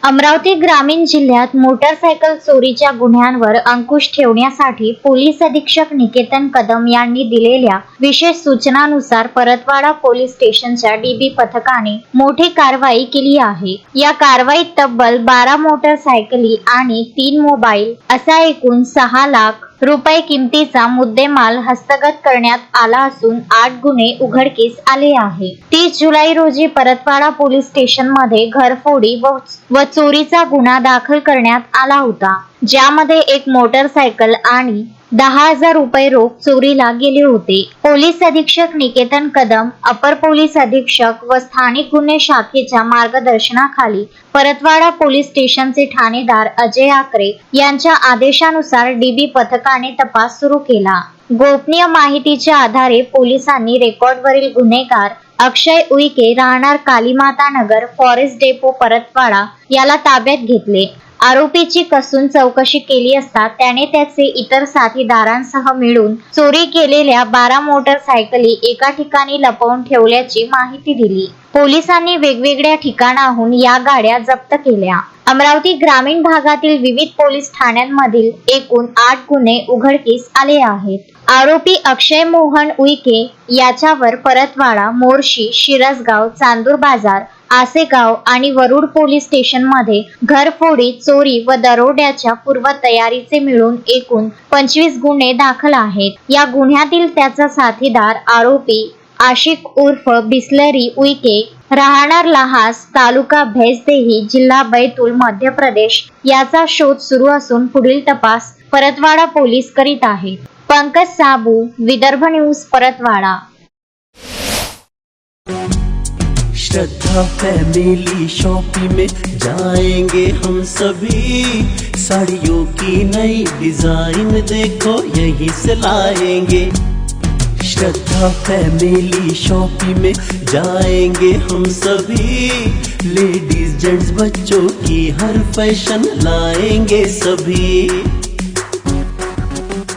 अमरावती ग्रामीण जिल्ह्यात मोटारसायकल चोरीच्या गुन्ह्यांवर अंकुश ठेवण्यासाठी पोलीस अधीक्षक निकेतन कदम यांनी दिलेल्या विशेष सूचनानुसार परतवाडा पोलीस स्टेशनच्या डीबी पथकाने मोठी कारवाई केली आहे। या कारवाईत तब्बल 12 मोटारसायकली आणि 3 मोबाईल असा एकूण 6 लाख रुपये किमतीचा मुद्देमाल हस्तगत करण्यात आला असून 8 गुन्हे उघडकीस आले आहे। 30 जुलै रोजी परतवाडा पोलीस स्टेशन मध्ये घरफोडी व चोरीचा गुन्हा दाखल करण्यात आला होता, ज्यामध्ये एक मोटारसायकल आणि 10,000 रुपये रोख चोरीला गेले होते। पोलीस अधीक्षक निकेतन कदम, अपर पोलीस अधीक्षक व स्थानिक गुन्हे शाखेच्या मार्गदर्शनाखाली परतवाडा पोलीस स्टेशनचे ठाणेदार अजय आकरे यांच्या आदेशानुसार डीबी पथकाने तपास सुरू केला। गोपनीय माहितीच्या आधारे पोलिसांनी रेकॉर्डवरील गुन्हेगार अक्षय उईके राहणार कालीमाता नगर फॉरेस्ट डेपो परतवाडा याला ताब्यात घेतले। आरोपीची कसून चौकशी केली असता त्याने त्याचे इतर साथीदारांसह मिळून चोरी केलेल्या 12 मोटारसायकली एका ठिकाणी लपवून ठेवल्याची माहिती दिली। पोलिसांनी वेगवेगळ्या ठिकाणाहून या गाड्या जप्त केल्या। अमरावती ग्रामीण भागातील विविध पोलीस ठाण्यांमधील एकूण 8 गुन्हे उघडकीस आले आहेत। आरोपी अक्षय मोहन उईके याच्यावर परतवाडा, मोर्शी, शिरसगाव, चांदूर बाजार, आसेगाव आणि वरुड पोलीस स्टेशन मध्ये घरफोडी, चोरी व दरोड्याच्या पूर्वतयारीचे मिळून एकूण 25 गुन्हे दाखल आहेत। या गुन्ह्यातील त्याचा साथीदार आरोपी आशिक उर्फ बिस्लरी उईके राहणार लहास, तालुका भैसदेही, जिल्हा बैतूल, मध्य प्रदेश याचा शोध सुरू असून पुढील तपास परतवाडा पोलीस करीत आहेत। पंकज साबू, विदर्भ न्यूज, परतवाडा। श्रद्धा फैमिली शॉपिंग में जाएंगे हम सभी, साड़ियों की नई डिजाइन देखो यहीं से लाएंगे। श्रद्धा फैमिली शॉपिंग में जाएंगे हम सभी, लेडीज जेंट्स बच्चों की हर फैशन लाएंगे सभी।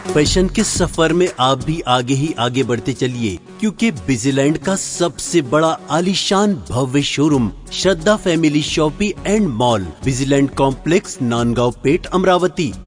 फैशन के सफर में आप भी आगे ही आगे बढ़ते चलिए, क्योंकि बिजीलैंड का सबसे बड़ा आलीशान भव्य showroom Shraddha family shopping and mall, Bijiland complex, Nandgaon Peth, Amravati.